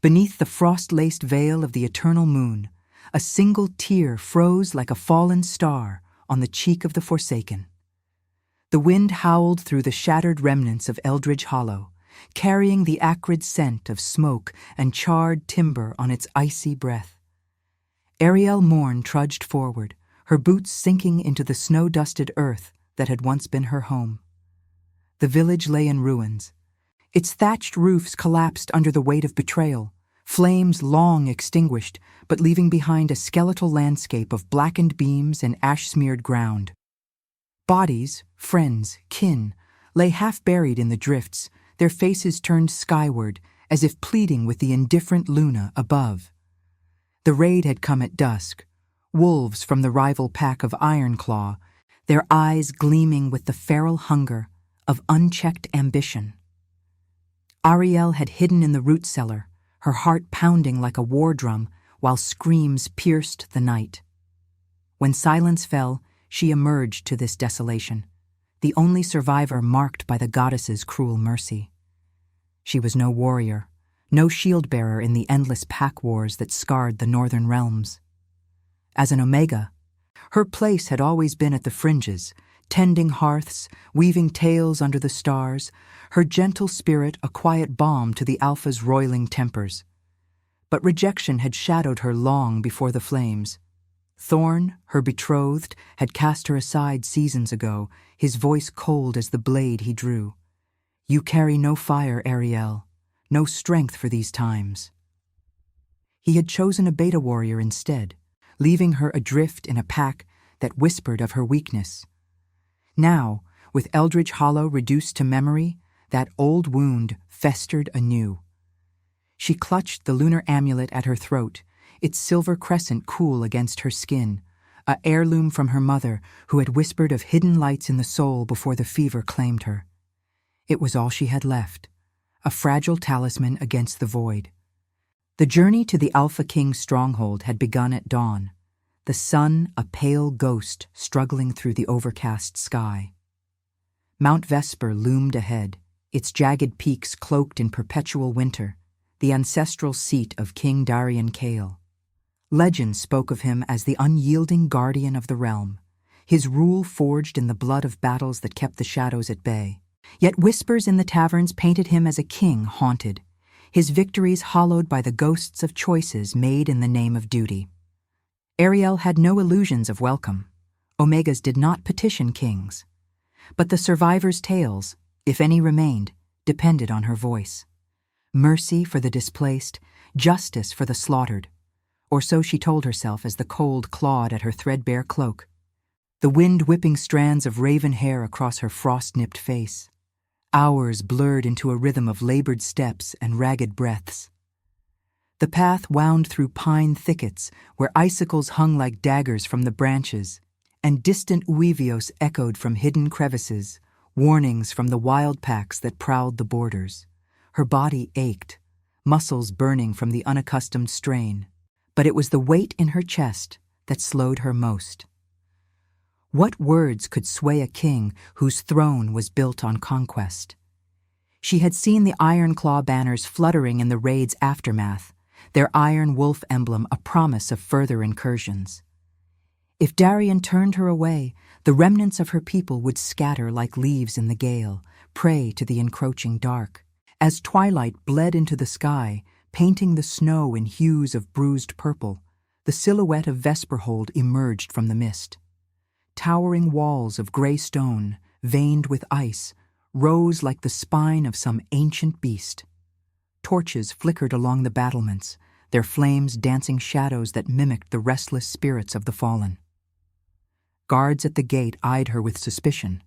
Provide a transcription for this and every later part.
Beneath the frost-laced veil of the eternal moon, a single tear froze like a fallen star on the cheek of the Forsaken. The wind howled through the shattered remnants of Eldridge Hollow, carrying the acrid scent of smoke and charred timber on its icy breath. Ariel Morn trudged forward, her boots sinking into the snow-dusted earth that had once been her home. The village lay in ruins. Its thatched roofs collapsed under the weight of betrayal, flames long extinguished, but leaving behind a skeletal landscape of blackened beams and ash-smeared ground. Bodies, friends, kin, lay half-buried in the drifts, their faces turned skyward, as if pleading with the indifferent Luna above. The raid had come at dusk, wolves from the rival pack of Ironclaw, their eyes gleaming with the feral hunger of unchecked ambition. Ariel had hidden in the root cellar, her heart pounding like a war drum while screams pierced the night. When silence fell, she emerged to this desolation, the only survivor marked by the goddess's cruel mercy. She was no warrior, no shield-bearer in the endless pack wars that scarred the northern realms. As an Omega, her place had always been at the fringes, tending hearths, weaving tales under the stars, her gentle spirit a quiet balm to the Alpha's roiling tempers. But rejection had shadowed her long before the flames. Thorn, her betrothed, had cast her aside seasons ago, his voice cold as the blade he drew. "You carry no fire, Ariel, no strength for these times." He had chosen a beta warrior instead, leaving her adrift in a pack that whispered of her weakness. Now, with Eldridge Hollow reduced to memory, that old wound festered anew. She clutched the lunar amulet at her throat, its silver crescent cool against her skin, a heirloom from her mother who had whispered of hidden lights in the soul before the fever claimed her. It was all she had left, a fragile talisman against the void. The journey to the Alpha King's stronghold had begun at dawn, the sun a pale ghost struggling through the overcast sky. Mount Vesper loomed ahead, its jagged peaks cloaked in perpetual winter, the ancestral seat of King Darian Kale. Legend spoke of him as the unyielding guardian of the realm, his rule forged in the blood of battles that kept the shadows at bay. Yet whispers in the taverns painted him as a king haunted, his victories hollowed by the ghosts of choices made in the name of duty. Ariel had no illusions of welcome. Omegas did not petition kings. But the survivors' tales, if any remained, depended on her voice. Mercy for the displaced, justice for the slaughtered. Or so she told herself as the cold clawed at her threadbare cloak, the wind whipping strands of raven hair across her frost-nipped face. Hours blurred into a rhythm of labored steps and ragged breaths. The path wound through pine thickets where icicles hung like daggers from the branches, and distant uivios echoed from hidden crevices, warnings from the wild packs that prowled the borders. Her body ached, muscles burning from the unaccustomed strain, but it was the weight in her chest that slowed her most. What words could sway a king whose throne was built on conquest? She had seen the Ironclaw banners fluttering in the raid's aftermath, their iron wolf emblem a promise of further incursions. If Darian turned her away, the remnants of her people would scatter like leaves in the gale, prey to the encroaching dark. As twilight bled into the sky, painting the snow in hues of bruised purple, the silhouette of Vesperhold emerged from the mist. Towering walls of gray stone, veined with ice, rose like the spine of some ancient beast. Torches flickered along the battlements, their flames dancing shadows that mimicked the restless spirits of the fallen. Guards at the gate eyed her with suspicion,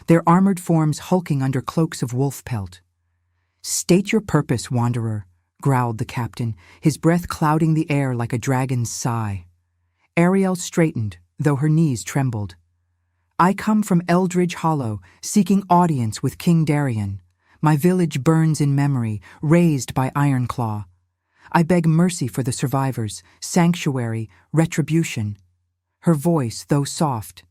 their armored forms hulking under cloaks of wolf pelt. "State your purpose, wanderer," growled the captain, his breath clouding the air like a dragon's sigh. Ariel straightened, though her knees trembled. "I come from Eldridge Hollow, seeking audience with King Darian. My village burns in memory, razed by Ironclaw. I beg mercy for the survivors, sanctuary, retribution." Her voice, though soft,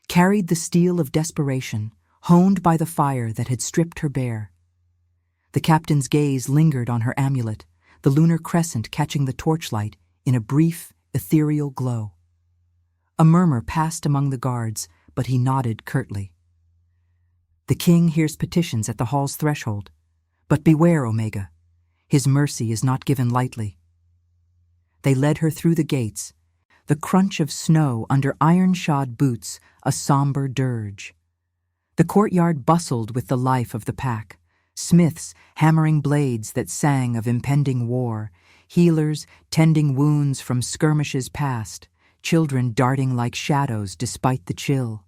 carried the steel of desperation, honed by the fire that had stripped her bare. The captain's gaze lingered on her amulet, the lunar crescent catching the torchlight in a brief, ethereal glow. A murmur passed among the guards, but he nodded curtly. The king hears petitions at the hall's threshold, but beware, Omega. His mercy is not given lightly. They led her through the gates, the crunch of snow under iron-shod boots a somber dirge. The courtyard bustled with the life of the pack, smiths hammering blades that sang of impending war, healers tending wounds from skirmishes past, children darting like shadows despite the chill.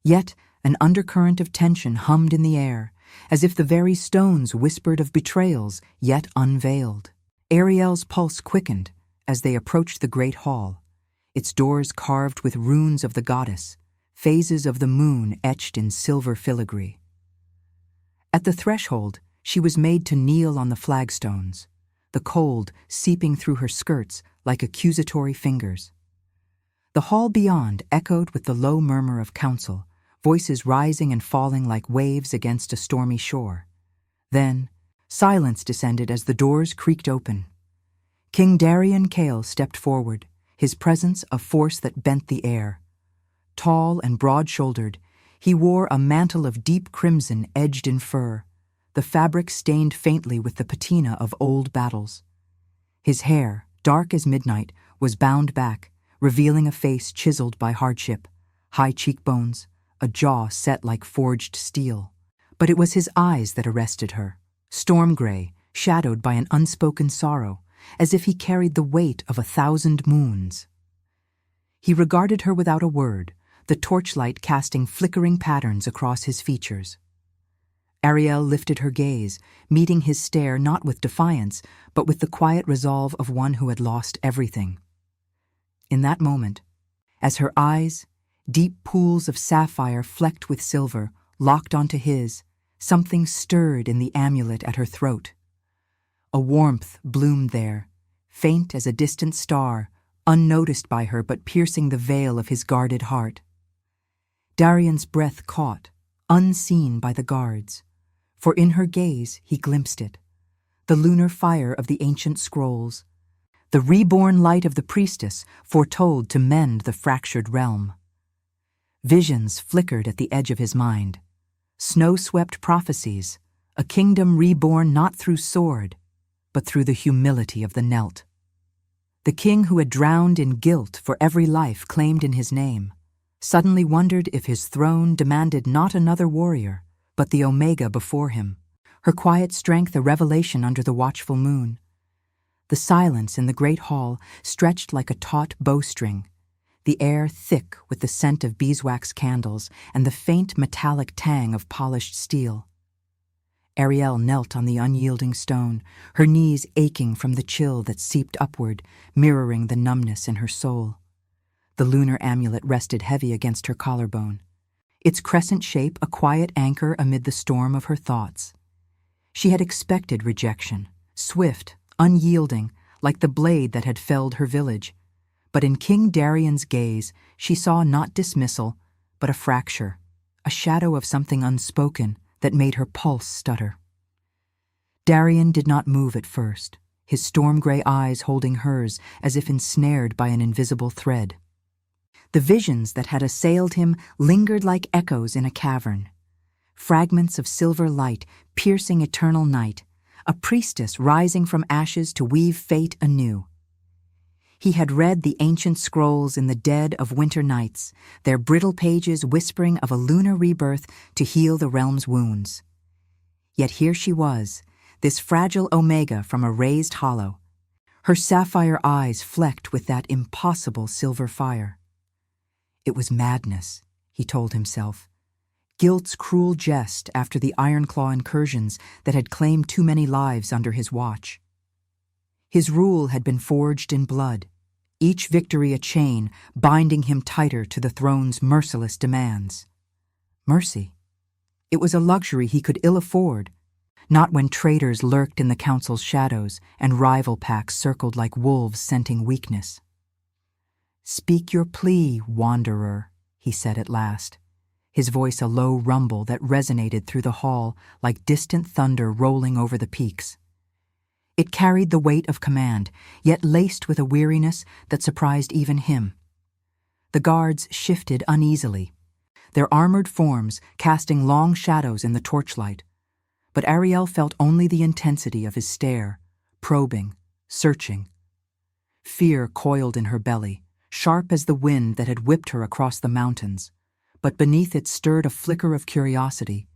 Yet an undercurrent of tension hummed in the air, as if the very stones whispered of betrayals yet unveiled. Ariel's pulse quickened as they approached the great hall, its doors carved with runes of the goddess, phases of the moon etched in silver filigree. At the threshold, she was made to kneel on the flagstones, the cold seeping through her skirts like accusatory fingers. The hall beyond echoed with the low murmur of counsel, voices rising and falling like waves against a stormy shore. Then, silence descended as the doors creaked open. King Darian Kale stepped forward, his presence a force that bent the air. Tall and broad-shouldered, he wore a mantle of deep crimson edged in fur, the fabric stained faintly with the patina of old battles. His hair, dark as midnight, was bound back, revealing a face chiseled by hardship, high cheekbones, a jaw set like forged steel. But it was his eyes that arrested her, storm-gray, shadowed by an unspoken sorrow, as if he carried the weight of 1,000 moons. He regarded her without a word, the torchlight casting flickering patterns across his features. Ariel lifted her gaze, meeting his stare not with defiance, but with the quiet resolve of one who had lost everything. In that moment, as her eyes, deep pools of sapphire flecked with silver, locked onto his, something stirred in the amulet at her throat. A warmth bloomed there, faint as a distant star, unnoticed by her but piercing the veil of his guarded heart. Darian's breath caught, unseen by the guards, for in her gaze he glimpsed it, the lunar fire of the ancient scrolls, the reborn light of the priestess foretold to mend the fractured realm. Visions flickered at the edge of his mind, snow-swept prophecies, a kingdom reborn not through sword, but through the humility of the Knelt. The king who had drowned in guilt for every life claimed in his name, suddenly wondered if his throne demanded not another warrior, but the Omega before him, her quiet strength a revelation under the watchful moon. The silence in the great hall stretched like a taut bowstring, the air thick with the scent of beeswax candles and the faint metallic tang of polished steel. Ariel knelt on the unyielding stone, her knees aching from the chill that seeped upward, mirroring the numbness in her soul. The lunar amulet rested heavy against her collarbone, its crescent shape a quiet anchor amid the storm of her thoughts. She had expected rejection, swift, unyielding, like the blade that had felled her village. But in King Darian's gaze, she saw not dismissal, but a fracture, a shadow of something unspoken that made her pulse stutter. Darian did not move at first, his storm-gray eyes holding hers as if ensnared by an invisible thread. The visions that had assailed him lingered like echoes in a cavern. Fragments of silver light piercing eternal night, a priestess rising from ashes to weave fate anew. He had read the ancient scrolls in the dead of winter nights, their brittle pages whispering of a lunar rebirth to heal the realm's wounds. Yet here she was, this fragile Omega from a raised hollow, her sapphire eyes flecked with that impossible silver fire. It was madness, he told himself, guilt's cruel jest after the Ironclaw incursions that had claimed too many lives under his watch. His rule had been forged in blood, each victory a chain binding him tighter to the throne's merciless demands. Mercy. It was a luxury he could ill afford, not when traitors lurked in the council's shadows and rival packs circled like wolves scenting weakness. "Speak your plea, wanderer," he said at last, his voice a low rumble that resonated through the hall like distant thunder rolling over the peaks. It carried the weight of command, yet laced with a weariness that surprised even him. The guards shifted uneasily, their armored forms casting long shadows in the torchlight, but Ariel felt only the intensity of his stare, probing, searching. Fear coiled in her belly, sharp as the wind that had whipped her across the mountains, but beneath it stirred a flicker of curiosity.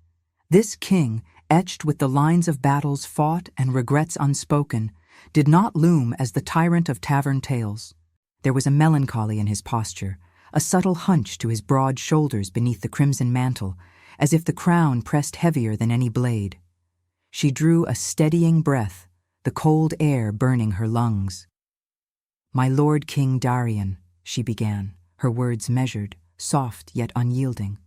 This king, etched with the lines of battles fought and regrets unspoken, did not loom as the tyrant of tavern tales. There was a melancholy in his posture, a subtle hunch to his broad shoulders beneath the crimson mantle, as if the crown pressed heavier than any blade. She drew a steadying breath, the cold air burning her lungs. "My Lord King Darian," she began, her words measured, soft yet unyielding.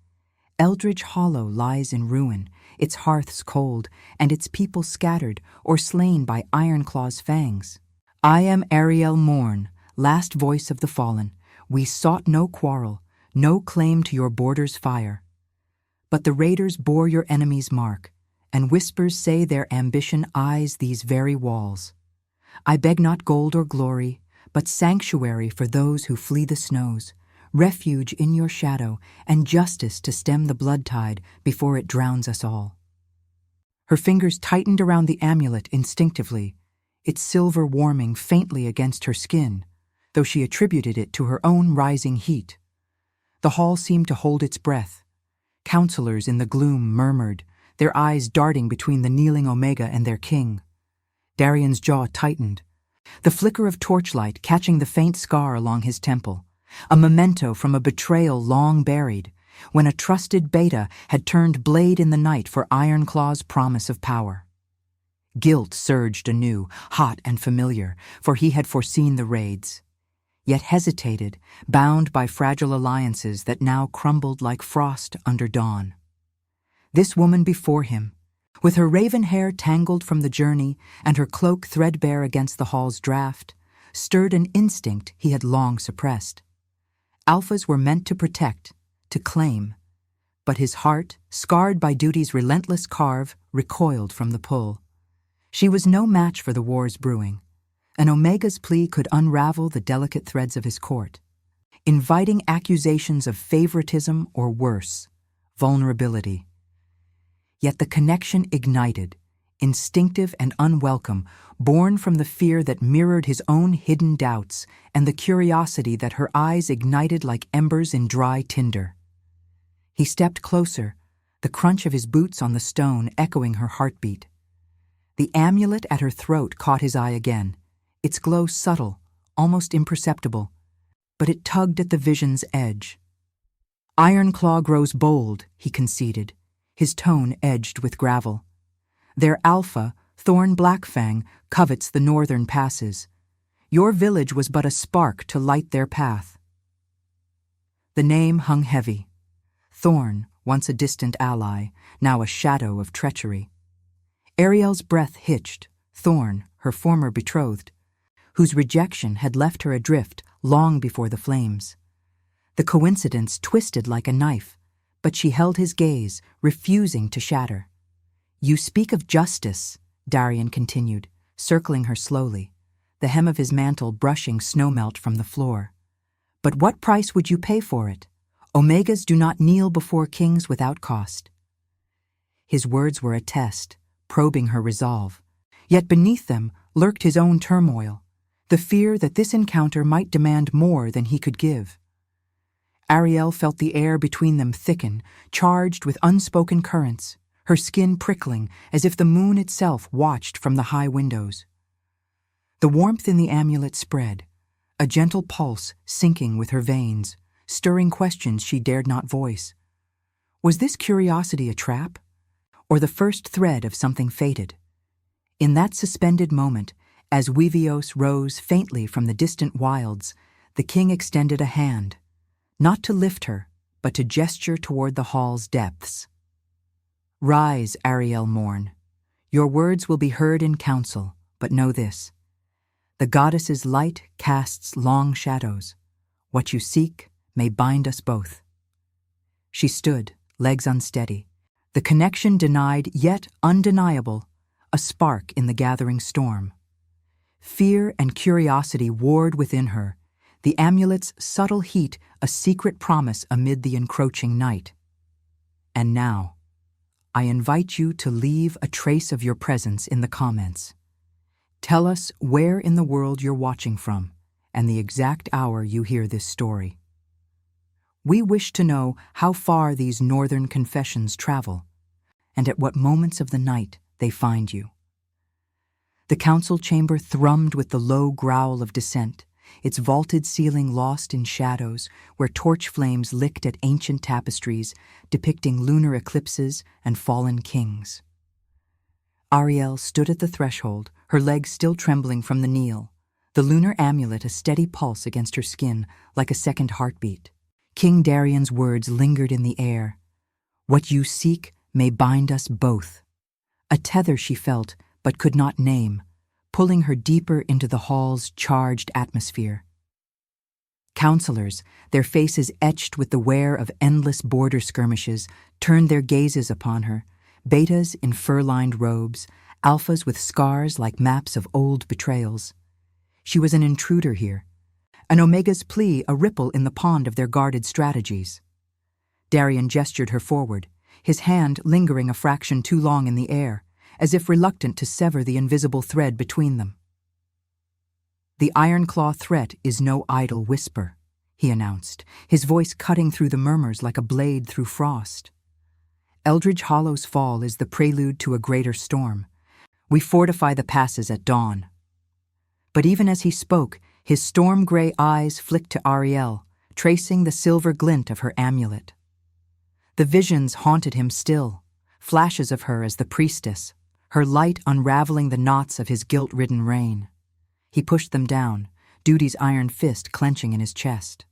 "Eldridge Hollow lies in ruin, its hearths cold, and its people scattered or slain by Ironclaw's fangs. I am Ariel Morn, last voice of the fallen. We sought no quarrel, no claim to your border's fire. But the raiders bore your enemy's mark, and whispers say their ambition eyes these very walls. I beg not gold or glory, but sanctuary for those who flee the snows, refuge in your shadow, and justice to stem the blood tide before it drowns us all." Her fingers tightened around the amulet instinctively, its silver warming faintly against her skin, though she attributed it to her own rising heat. The hall seemed to hold its breath. Counselors in the gloom murmured, their eyes darting between the kneeling Omega and their king. Darian's jaw tightened, the flicker of torchlight catching the faint scar along his temple, a memento from a betrayal long buried, when a trusted beta had turned blade in the night for Ironclaw's promise of power. Guilt surged anew, hot and familiar, for he had foreseen the raids, yet hesitated, bound by fragile alliances that now crumbled like frost under dawn. This woman before him, with her raven hair tangled from the journey and her cloak threadbare against the hall's draught, stirred an instinct he had long suppressed. Alphas were meant to protect, to claim, but his heart, scarred by duty's relentless carve, recoiled from the pull. She was no match for the wars brewing. An Omega's plea could unravel the delicate threads of his court, inviting accusations of favoritism or worse, vulnerability. Yet the connection ignited, instinctive and unwelcome, born from the fear that mirrored his own hidden doubts and the curiosity that her eyes ignited like embers in dry tinder. He stepped closer, the crunch of his boots on the stone echoing her heartbeat. The amulet at her throat caught his eye again, its glow subtle, almost imperceptible, but it tugged at the vision's edge. "Ironclaw grows bold," he conceded, his tone edged with gravel. "Their alpha, Thorn Blackfang, covets the northern passes. Your village was but a spark to light their path." The name hung heavy. Thorn, once a distant ally, now a shadow of treachery. Ariel's breath hitched. Thorn, her former betrothed, whose rejection had left her adrift long before the flames. The coincidence twisted like a knife, but she held his gaze, refusing to shatter. "You speak of justice," Darian continued, circling her slowly, the hem of his mantle brushing snowmelt from the floor. "But what price would you pay for it? Omegas do not kneel before kings without cost." His words were a test, probing her resolve, yet beneath them lurked his own turmoil, the fear that this encounter might demand more than he could give. Ariel felt the air between them thicken, charged with unspoken currents, her skin prickling as if the moon itself watched from the high windows. The warmth in the amulet spread, a gentle pulse sinking with her veins, stirring questions she dared not voice. Was this curiosity a trap, or the first thread of something fated? In that suspended moment, as Wevios rose faintly from the distant wilds, the king extended a hand, not to lift her, but to gesture toward the hall's depths. "Rise, Ariel Morn. Your words will be heard in council, but know this. The goddess's light casts long shadows. What you seek may bind us both." She stood, legs unsteady, the connection denied yet undeniable, a spark in the gathering storm. Fear and curiosity warred within her, the amulet's subtle heat a secret promise amid the encroaching night. And now, I invite you to leave a trace of your presence in the comments. Tell us where in the world you're watching from and the exact hour you hear this story. We wish to know how far these northern confessions travel and at what moments of the night they find you. The council chamber thrummed with the low growl of dissent, its vaulted ceiling lost in shadows where torch flames licked at ancient tapestries depicting lunar eclipses and fallen kings. Ariel stood at the threshold, her legs still trembling from the kneel, the lunar amulet a steady pulse against her skin like a second heartbeat. King Darian's words lingered in the air. "What you seek may bind us both." A tether she felt, but could not name, pulling her deeper into the hall's charged atmosphere. Counselors, their faces etched with the wear of endless border skirmishes, turned their gazes upon her, betas in fur-lined robes, alphas with scars like maps of old betrayals. She was an intruder here, an Omega's plea a ripple in the pond of their guarded strategies. Darian gestured her forward, his hand lingering a fraction too long in the air, as if reluctant to sever the invisible thread between them. "The Ironclaw threat is no idle whisper," he announced, his voice cutting through the murmurs like a blade through frost. "Eldridge Hollow's fall is the prelude to a greater storm. We fortify the passes at dawn." But even as he spoke, his storm-gray eyes flicked to Ariel, tracing the silver glint of her amulet. The visions haunted him still, flashes of her as the priestess, her light unraveling the knots of his guilt-ridden reign. He pushed them down, duty's iron fist clenching in his chest.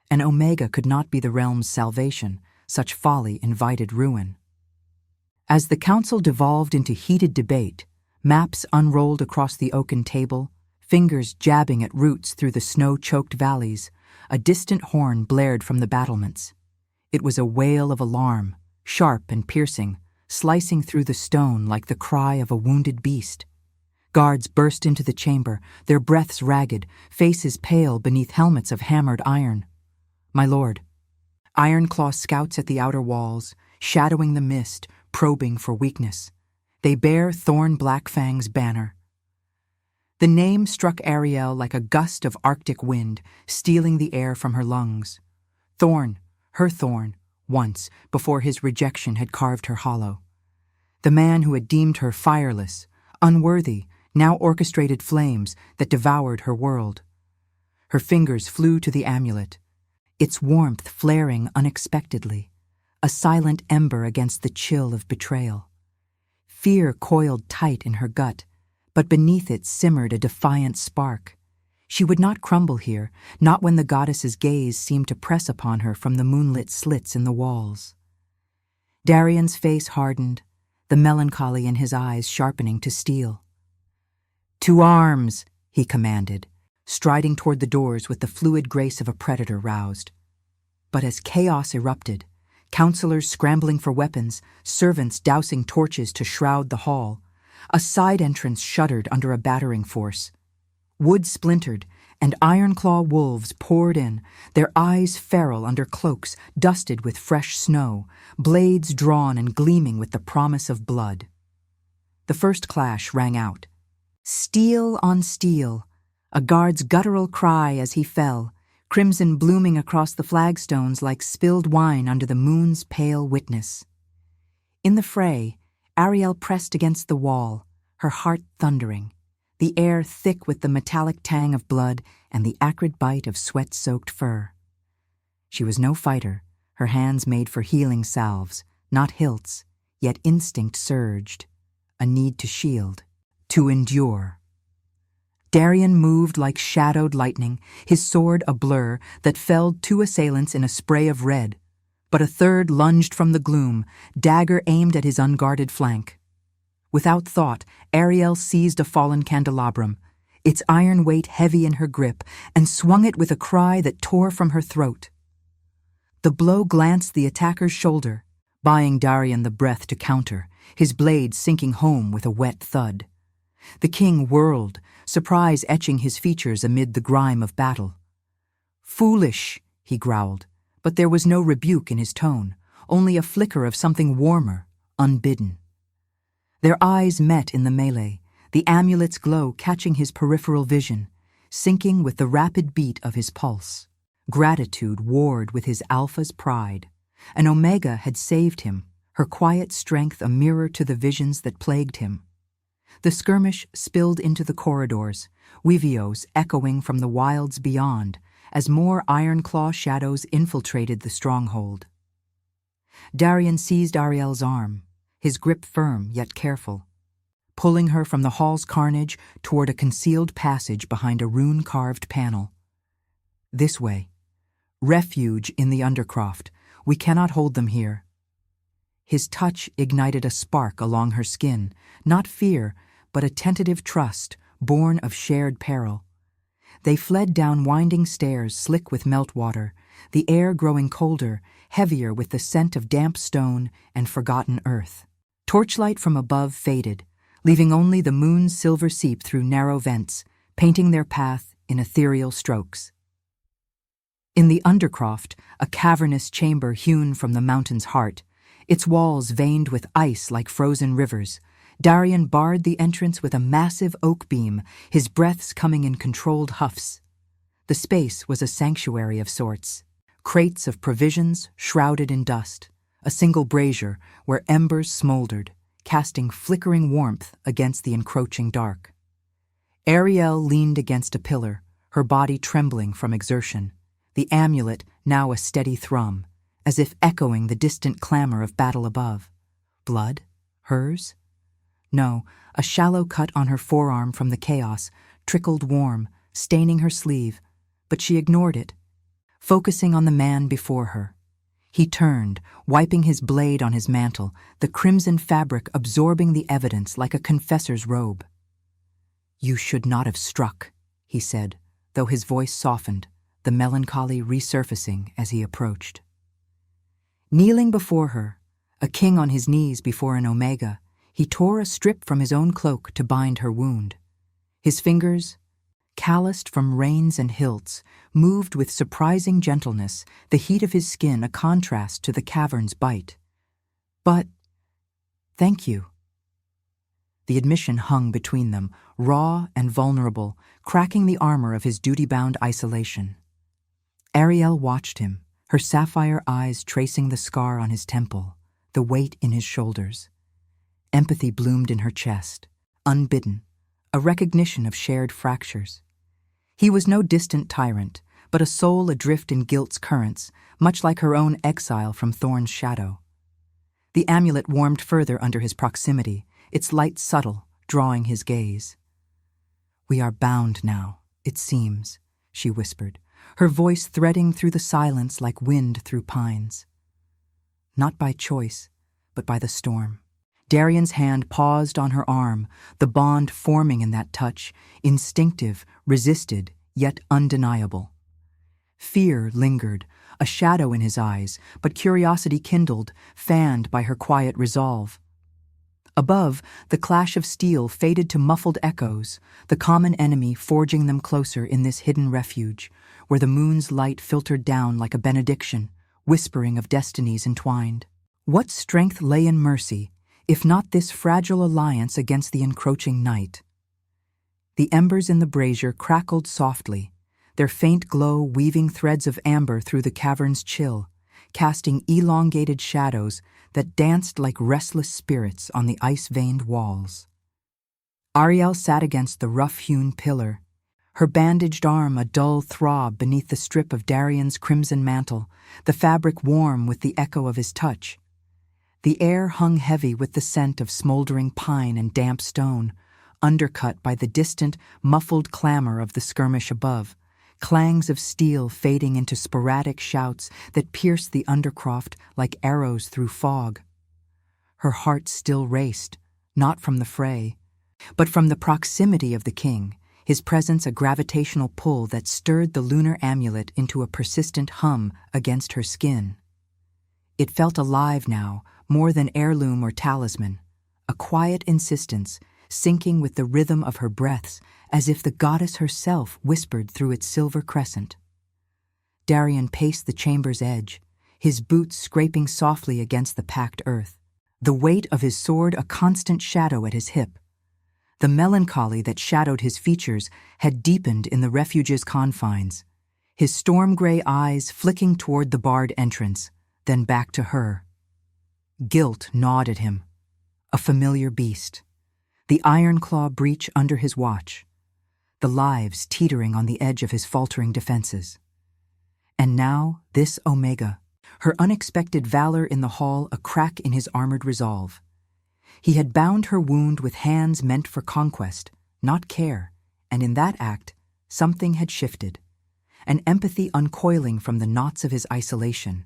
An Omega could not be the realm's salvation, such folly invited ruin. As the council devolved into heated debate, maps unrolled across the oaken table, fingers jabbing at roots through the snow-choked valleys, a distant horn blared from the battlements. It was a wail of alarm, sharp and piercing, slicing through the stone like the cry of a wounded beast. Guards burst into the chamber, their breaths ragged, faces pale beneath helmets of hammered iron. "My lord." Ironclaw scouts at the outer walls, shadowing the mist, probing for weakness. They bear Thorn Blackfang's banner. The name struck Ariel like a gust of Arctic wind, stealing the air from her lungs. Thorn, her Thorn, once, before his rejection had carved her hollow. The man who had deemed her fireless, unworthy, now orchestrated flames that devoured her world. Her fingers flew to the amulet, its warmth flaring unexpectedly, a silent ember against the chill of betrayal. Fear coiled tight in her gut, but beneath it simmered a defiant spark. She would not crumble here, not when the goddess's gaze seemed to press upon her from the moonlit slits in the walls. Darian's face hardened, the melancholy in his eyes sharpening to steel. "To arms," he commanded, striding toward the doors with the fluid grace of a predator roused. But as chaos erupted, counselors scrambling for weapons, servants dousing torches to shroud the hall, a side entrance shuddered under a battering force. Wood splintered, and Ironclaw wolves poured in, their eyes feral under cloaks dusted with fresh snow, blades drawn and gleaming with the promise of blood. The first clash rang out. Steel on steel, a guard's guttural cry as he fell, crimson blooming across the flagstones like spilled wine under the moon's pale witness. In the fray, Ariel pressed against the wall, her heart thundering, the air thick with the metallic tang of blood and the acrid bite of sweat-soaked fur. She was no fighter, her hands made for healing salves, not hilts, yet instinct surged, a need to shield, to endure. Darian moved like shadowed lightning, his sword a blur that felled two assailants in a spray of red, but a third lunged from the gloom, dagger aimed at his unguarded flank. Without thought, Ariel seized a fallen candelabrum, its iron weight heavy in her grip, and swung it with a cry that tore from her throat. The blow glanced the attacker's shoulder, buying Darian the breath to counter, his blade sinking home with a wet thud. The king whirled, surprise etching his features amid the grime of battle. "Foolish," he growled, but there was no rebuke in his tone, only a flicker of something warmer, unbidden. Their eyes met in the melee, the amulet's glow catching his peripheral vision, syncing with the rapid beat of his pulse. Gratitude warred with his alpha's pride. An Omega had saved him, her quiet strength a mirror to the visions that plagued him. The skirmish spilled into the corridors, Wevios echoing from the wilds beyond, as more Ironclaw shadows infiltrated the stronghold. Darian seized Ariel's arm, his grip firm yet careful, pulling her from the hall's carnage toward a concealed passage behind a rune-carved panel. "This way. Refuge in the Undercroft. We cannot hold them here." His touch ignited a spark along her skin, not fear, but a tentative trust, born of shared peril. They fled down winding stairs slick with meltwater, the air growing colder, heavier with the scent of damp stone and forgotten earth. Torchlight from above faded, leaving only the moon's silver seep through narrow vents, painting their path in ethereal strokes. In the Undercroft, a cavernous chamber hewn from the mountain's heart, its walls veined with ice like frozen rivers, Darian barred the entrance with a massive oak beam, his breaths coming in controlled huffs. The space was a sanctuary of sorts. Crates of provisions shrouded in dust, a single brazier where embers smoldered, casting flickering warmth against the encroaching dark. Ariel leaned against a pillar, her body trembling from exertion, the amulet now a steady thrum, as if echoing the distant clamor of battle above. Blood? Hers? No, a shallow cut on her forearm from the chaos trickled warm, staining her sleeve, but she ignored it, focusing on the man before her. He turned, wiping his blade on his mantle, the crimson fabric absorbing the evidence like a confessor's robe. "You should not have struck," he said, though his voice softened, the melancholy resurfacing as he approached. Kneeling before her, a king on his knees before an Omega, he tore a strip from his own cloak to bind her wound. His fingers, calloused from reins and hilts, moved with surprising gentleness, the heat of his skin a contrast to the cavern's bite. "But, thank you." The admission hung between them, raw and vulnerable, cracking the armor of his duty-bound isolation. Ariel watched him, her sapphire eyes tracing the scar on his temple, the weight in his shoulders. Empathy bloomed in her chest, unbidden, a recognition of shared fractures. He was no distant tyrant, but a soul adrift in guilt's currents, much like her own exile from Thorn's shadow. The amulet warmed further under his proximity, its light subtle, drawing his gaze. "We are bound now, it seems," she whispered, her voice threading through the silence like wind through pines. Not by choice, but by the storm. Darian's hand paused on her arm, the bond forming in that touch, instinctive, resisted, yet undeniable. Fear lingered, a shadow in his eyes, but curiosity kindled, fanned by her quiet resolve. Above, the clash of steel faded to muffled echoes, the common enemy forging them closer in this hidden refuge, where the moon's light filtered down like a benediction, whispering of destinies entwined. What strength lay in mercy, if not this fragile alliance against the encroaching night? The embers in the brazier crackled softly, their faint glow weaving threads of amber through the cavern's chill, casting elongated shadows that danced like restless spirits on the ice-veined walls. Ariel sat against the rough-hewn pillar, her bandaged arm a dull throb beneath the strip of Darian's crimson mantle, the fabric warm with the echo of his touch. The air hung heavy with the scent of smoldering pine and damp stone, undercut by the distant, muffled clamor of the skirmish above, clangs of steel fading into sporadic shouts that pierced the Undercroft like arrows through fog. Her heart still raced, not from the fray, but from the proximity of the king, his presence a gravitational pull that stirred the lunar amulet into a persistent hum against her skin. It felt alive now, more than heirloom or talisman, a quiet insistence, syncing with the rhythm of her breaths as if the goddess herself whispered through its silver crescent. Darian paced the chamber's edge, his boots scraping softly against the packed earth, the weight of his sword a constant shadow at his hip. The melancholy that shadowed his features had deepened in the refuge's confines, his storm-gray eyes flicking toward the barred entrance, then back to her. Guilt gnawed at him, a familiar beast, the iron claw breach under his watch, the lives teetering on the edge of his faltering defenses. And now this Omega, her unexpected valor in the hall a crack in his armored resolve. He had bound her wound with hands meant for conquest, not care, and in that act, something had shifted, an empathy uncoiling from the knots of his isolation.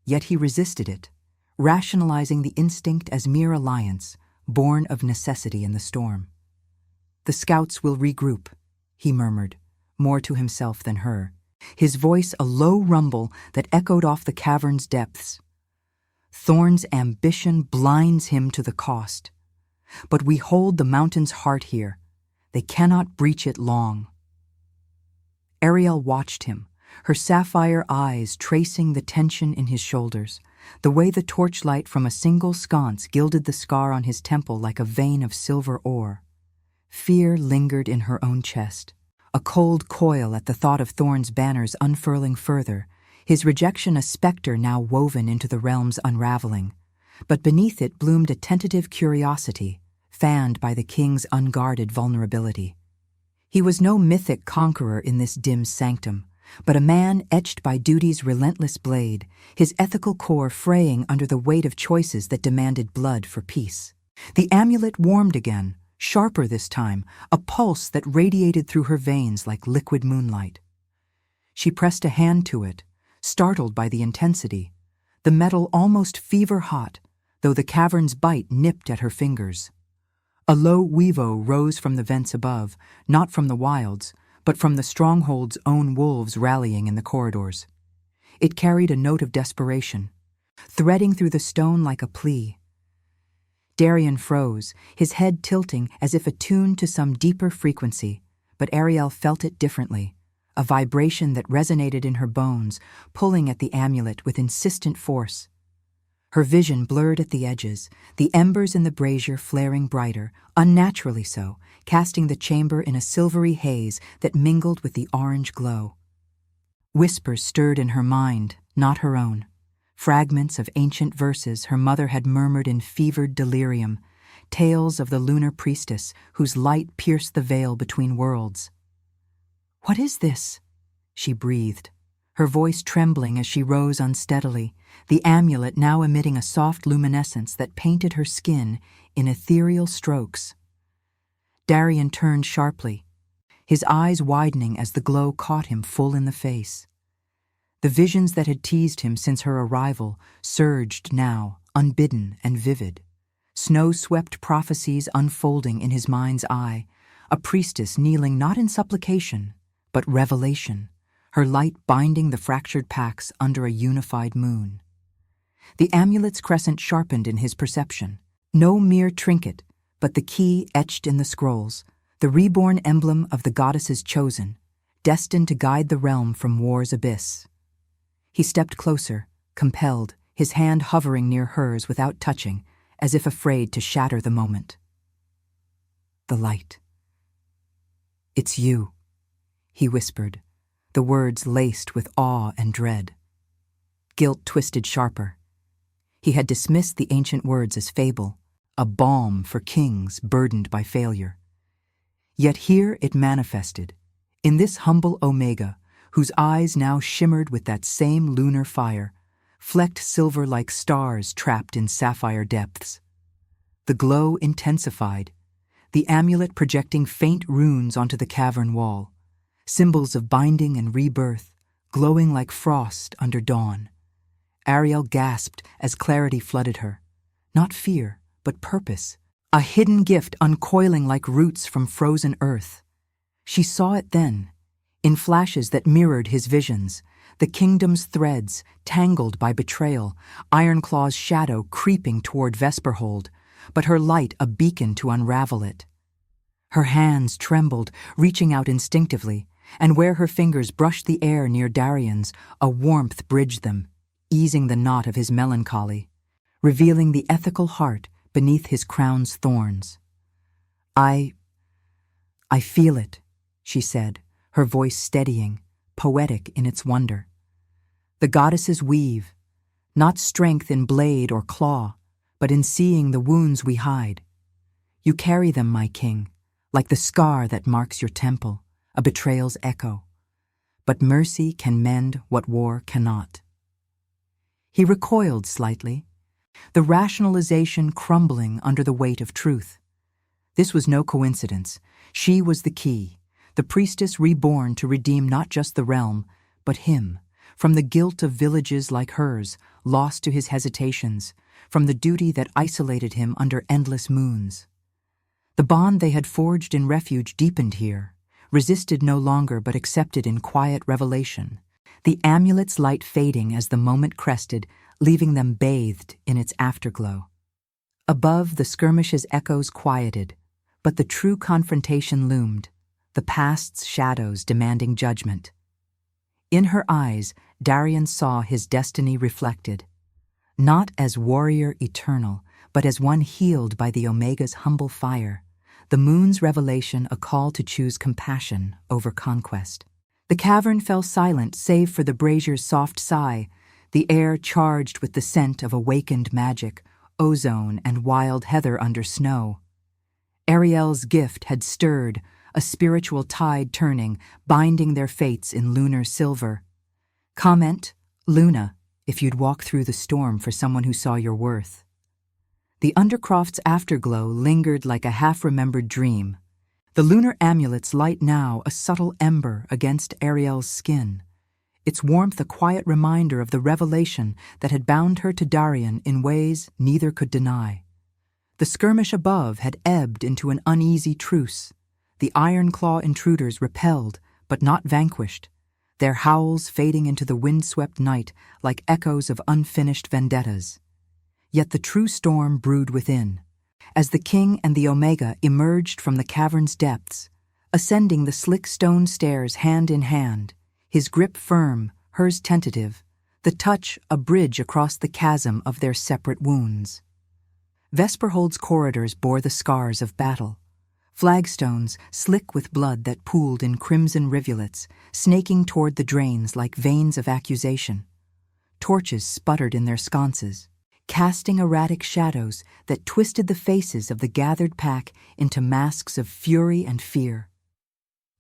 Yet he resisted it, rationalizing the instinct as mere alliance, born of necessity in the storm. "The scouts will regroup," he murmured, more to himself than her, his voice a low rumble that echoed off the cavern's depths. Thorn's ambition blinds him to the cost. But we hold the mountain's heart here. They cannot breach it long. Ariel watched him, her sapphire eyes tracing the tension in his shoulders, the way the torchlight from a single sconce gilded the scar on his temple like a vein of silver ore. Fear lingered in her own chest, a cold coil at the thought of Thorn's banners unfurling further, his rejection a specter now woven into the realm's unraveling. But beneath it bloomed a tentative curiosity, fanned by the king's unguarded vulnerability. He was no mythic conqueror in this dim sanctum, but a man etched by duty's relentless blade, his ethical core fraying under the weight of choices that demanded blood for peace. The amulet warmed again, sharper this time, a pulse that radiated through her veins like liquid moonlight. She pressed a hand to it, startled by the intensity, the metal almost fever-hot, though the cavern's bite nipped at her fingers. A low weevo rose from the vents above, not from the wilds, but from the stronghold's own wolves rallying in the corridors. It carried a note of desperation, threading through the stone like a plea. Darian froze, his head tilting as if attuned to some deeper frequency, but Ariel felt it differently, a vibration that resonated in her bones, pulling at the amulet with insistent force. Her vision blurred at the edges, the embers in the brazier flaring brighter, unnaturally so, casting the chamber in a silvery haze that mingled with the orange glow. Whispers stirred in her mind, not her own. Fragments of ancient verses her mother had murmured in fevered delirium, tales of the lunar priestess whose light pierced the veil between worlds. "What is this?" she breathed, her voice trembling as she rose unsteadily, the amulet now emitting a soft luminescence that painted her skin in ethereal strokes. Darian turned sharply, his eyes widening as the glow caught him full in the face. The visions that had teased him since her arrival surged now, unbidden and vivid. Snow-swept prophecies unfolding in his mind's eye, a priestess kneeling not in supplication, but revelation, her light binding the fractured packs under a unified moon. The amulet's crescent sharpened in his perception, no mere trinket, but the key etched in the scrolls, the reborn emblem of the goddess's chosen, destined to guide the realm from war's abyss. He stepped closer, compelled, his hand hovering near hers without touching, as if afraid to shatter the moment. The light. "It's you," he whispered, the words laced with awe and dread. Guilt twisted sharper. He had dismissed the ancient words as fable, a balm for kings burdened by failure. Yet here it manifested, in this humble Omega, whose eyes now shimmered with that same lunar fire, flecked silver like stars trapped in sapphire depths. The glow intensified, the amulet projecting faint runes onto the cavern wall, symbols of binding and rebirth, glowing like frost under dawn. Ariel gasped as clarity flooded her. Not fear, but purpose, a hidden gift uncoiling like roots from frozen earth. She saw it then, in flashes that mirrored his visions, the kingdom's threads tangled by betrayal, Ironclaw's shadow creeping toward Vesperhold, but her light a beacon to unravel it. Her hands trembled, reaching out instinctively, and where her fingers brushed the air near Darian's, a warmth bridged them, easing the knot of his melancholy, revealing the ethical heart beneath his crown's thorns. I feel it, she said, her voice steadying, poetic in its wonder. The goddesses weave, not strength in blade or claw, but in seeing the wounds we hide. You carry them, my king, like the scar that marks your temple, a betrayal's echo. But mercy can mend what war cannot. He recoiled slightly, the rationalization crumbling under the weight of truth. This was no coincidence. She was the key, the priestess reborn to redeem not just the realm, but him, from the guilt of villages like hers, lost to his hesitations, from the duty that isolated him under endless moons. The bond they had forged in refuge deepened here, resisted no longer but accepted in quiet revelation, the amulet's light fading as the moment crested, leaving them bathed in its afterglow. Above, the skirmish's echoes quieted, but the true confrontation loomed, the past's shadows demanding judgment. In her eyes, Darian saw his destiny reflected, not as warrior eternal, but as one healed by the Omega's humble fire, the moon's revelation a call to choose compassion over conquest. The cavern fell silent save for the brazier's soft sigh, the air charged with the scent of awakened magic, ozone and wild heather under snow. Ariel's gift had stirred, a spiritual tide turning, binding their fates in lunar silver. Comment, Luna, if you'd walk through the storm for someone who saw your worth. The Undercroft's afterglow lingered like a half-remembered dream. The lunar amulet's light now a subtle ember against Ariel's skin, its warmth a quiet reminder of the revelation that had bound her to Darian in ways neither could deny. The skirmish above had ebbed into an uneasy truce, the iron-claw intruders repelled but not vanquished, their howls fading into the wind-swept night like echoes of unfinished vendettas. Yet the true storm brewed within, as the king and the Omega emerged from the cavern's depths, ascending the slick stone stairs hand in hand, his grip firm, hers tentative, the touch a bridge across the chasm of their separate wounds. Vesperhold's corridors bore the scars of battle, flagstones slick with blood that pooled in crimson rivulets, snaking toward the drains like veins of accusation. Torches sputtered in their sconces, casting erratic shadows that twisted the faces of the gathered pack into masks of fury and fear.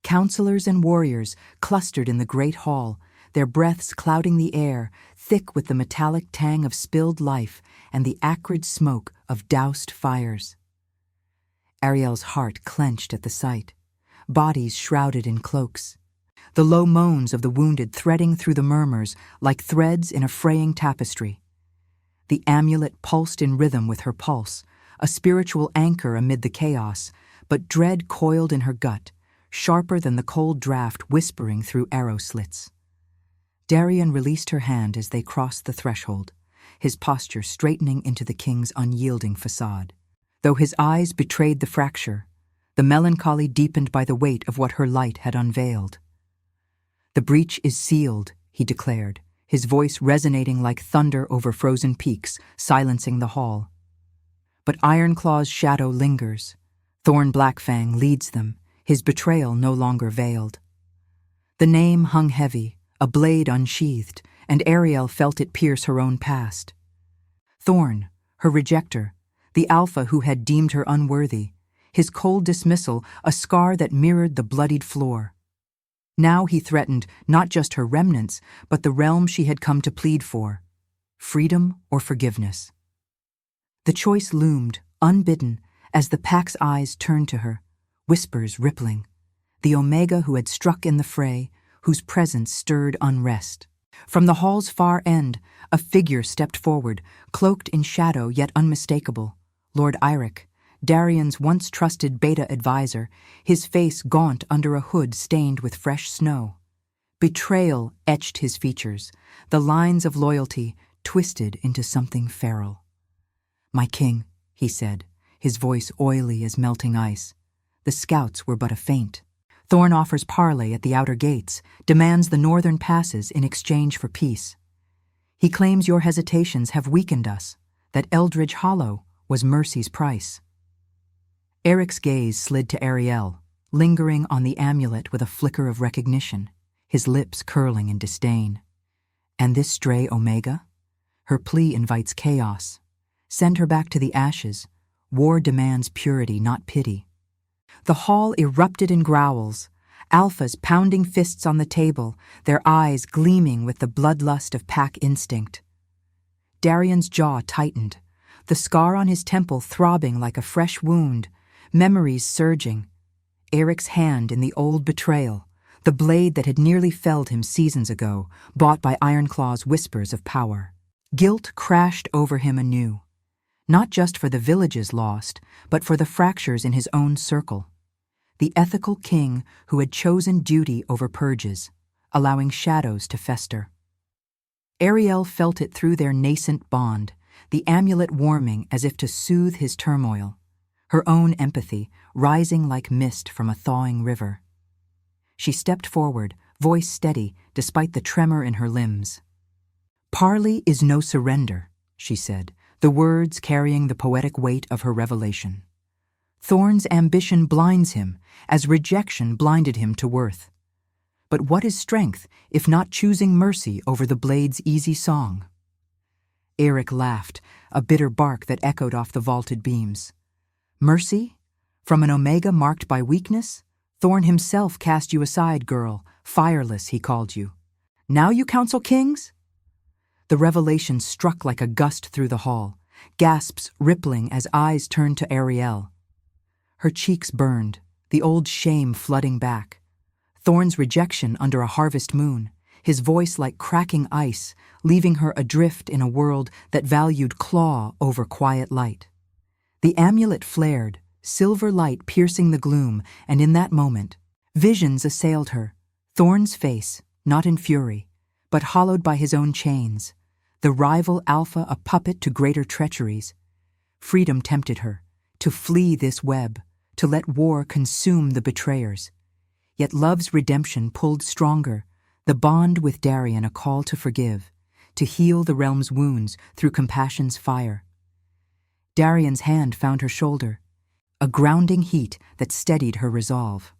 Counselors and warriors clustered in the great hall, their breaths clouding the air, thick with the metallic tang of spilled life and the acrid smoke of doused fires. Ariel's heart clenched at the sight, bodies shrouded in cloaks, the low moans of the wounded threading through the murmurs like threads in a fraying tapestry. The amulet pulsed in rhythm with her pulse, a spiritual anchor amid the chaos, but dread coiled in her gut, sharper than the cold draft whispering through arrow slits. Darian released her hand as they crossed the threshold, his posture straightening into the king's unyielding facade. Though his eyes betrayed the fracture, the melancholy deepened by the weight of what her light had unveiled. "The breach is sealed," he declared, his voice resonating like thunder over frozen peaks, silencing the hall. But Ironclaw's shadow lingers. Thorn Blackfang leads them, his betrayal no longer veiled. The name hung heavy, a blade unsheathed, and Ariel felt it pierce her own past. Thorn, her rejecter, the alpha who had deemed her unworthy, his cold dismissal a scar that mirrored the bloodied floor. Now he threatened not just her remnants, but the realm she had come to plead for, freedom or forgiveness. The choice loomed, unbidden, as the pack's eyes turned to her, whispers rippling, the Omega who had struck in the fray, whose presence stirred unrest. From the hall's far end, a figure stepped forward, cloaked in shadow yet unmistakable, Lord Iric, Darian's once trusted beta advisor, his face gaunt under a hood stained with fresh snow. Betrayal etched his features, the lines of loyalty twisted into something feral. "My king," he said, his voice oily as melting ice. The scouts were but a feint. Thorn offers parley at the outer gates, demands the northern passes in exchange for peace. He claims your hesitations have weakened us, that Eldridge Hollow was mercy's price. Eric's gaze slid to Ariel, lingering on the amulet with a flicker of recognition, his lips curling in disdain. And this stray Omega? Her plea invites chaos. Send her back to the ashes. War demands purity, not pity. The hall erupted in growls, alphas pounding fists on the table, their eyes gleaming with the bloodlust of pack instinct. Darian's jaw tightened, the scar on his temple throbbing like a fresh wound, memories surging. Eric's hand in the old betrayal, the blade that had nearly felled him seasons ago, bought by Ironclaw's whispers of power. Guilt crashed over him anew, not just for the villages lost, but for the fractures in his own circle. The ethical king who had chosen duty over purges, allowing shadows to fester. Ariel felt it through their nascent bond, the amulet warming as if to soothe his turmoil, her own empathy rising like mist from a thawing river. She stepped forward, voice steady despite the tremor in her limbs. "Parley is no surrender," she said, the words carrying the poetic weight of her revelation. Thorn's ambition blinds him, as rejection blinded him to worth. But what is strength if not choosing mercy over the blade's easy song? Eric laughed, a bitter bark that echoed off the vaulted beams. Mercy? From an Omega marked by weakness? Thorn himself cast you aside, girl. Fireless, he called you. Now you counsel kings? The revelation struck like a gust through the hall, gasps rippling as eyes turned to Ariel. Her cheeks burned, the old shame flooding back. Thorn's rejection under a harvest moon, his voice like cracking ice, leaving her adrift in a world that valued claw over quiet light. The amulet flared, silver light piercing the gloom, and in that moment, visions assailed her. Thorn's face, not in fury, but hollowed by his own chains. The rival Alpha a puppet to greater treacheries. Freedom tempted her, to flee this web, to let war consume the betrayers. Yet love's redemption pulled stronger, the bond with Darian a call to forgive, to heal the realm's wounds through compassion's fire. Darian's hand found her shoulder, a grounding heat that steadied her resolve.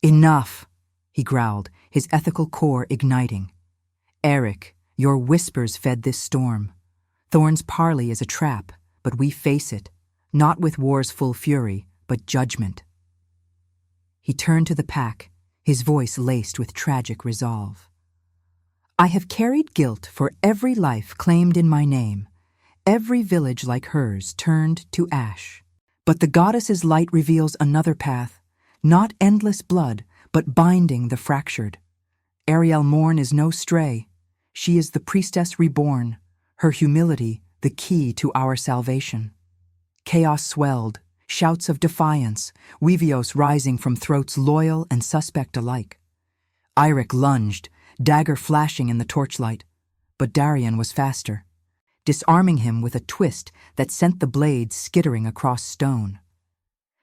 "Enough," he growled, his ethical core igniting. "Eric, your whispers fed this storm. Thorn's parley is a trap, but we face it, not with war's full fury, but judgment." He turned to the pack, his voice laced with tragic resolve. "I have carried guilt for every life claimed in my name, every village like hers turned to ash. But the goddess's light reveals another path, not endless blood, but binding the fractured. Ariel Morn is no stray. She is the priestess reborn, her humility the key to our salvation." Chaos swelled, shouts of defiance, Weavios rising from throats loyal and suspect alike. Iric lunged, dagger flashing in the torchlight, but Darian was faster, disarming him with a twist that sent the blade skittering across stone.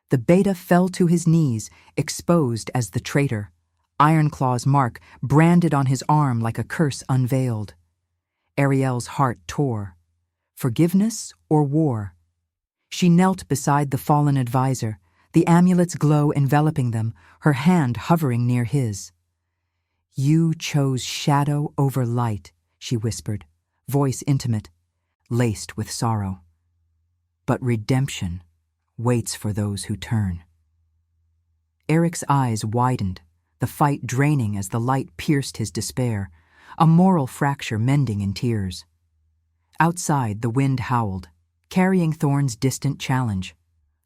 The beta fell to his knees, exposed as the traitor, Ironclaw's mark branded on his arm like a curse unveiled. Ariel's heart tore. Forgiveness or war? She knelt beside the fallen advisor, the amulet's glow enveloping them, her hand hovering near his. "You chose shadow over light," she whispered, voice intimate, laced with sorrow. "But redemption waits for those who turn." Eric's eyes widened, the fight draining as the light pierced his despair, a moral fracture mending in tears. Outside, the wind howled, carrying Thorn's distant challenge,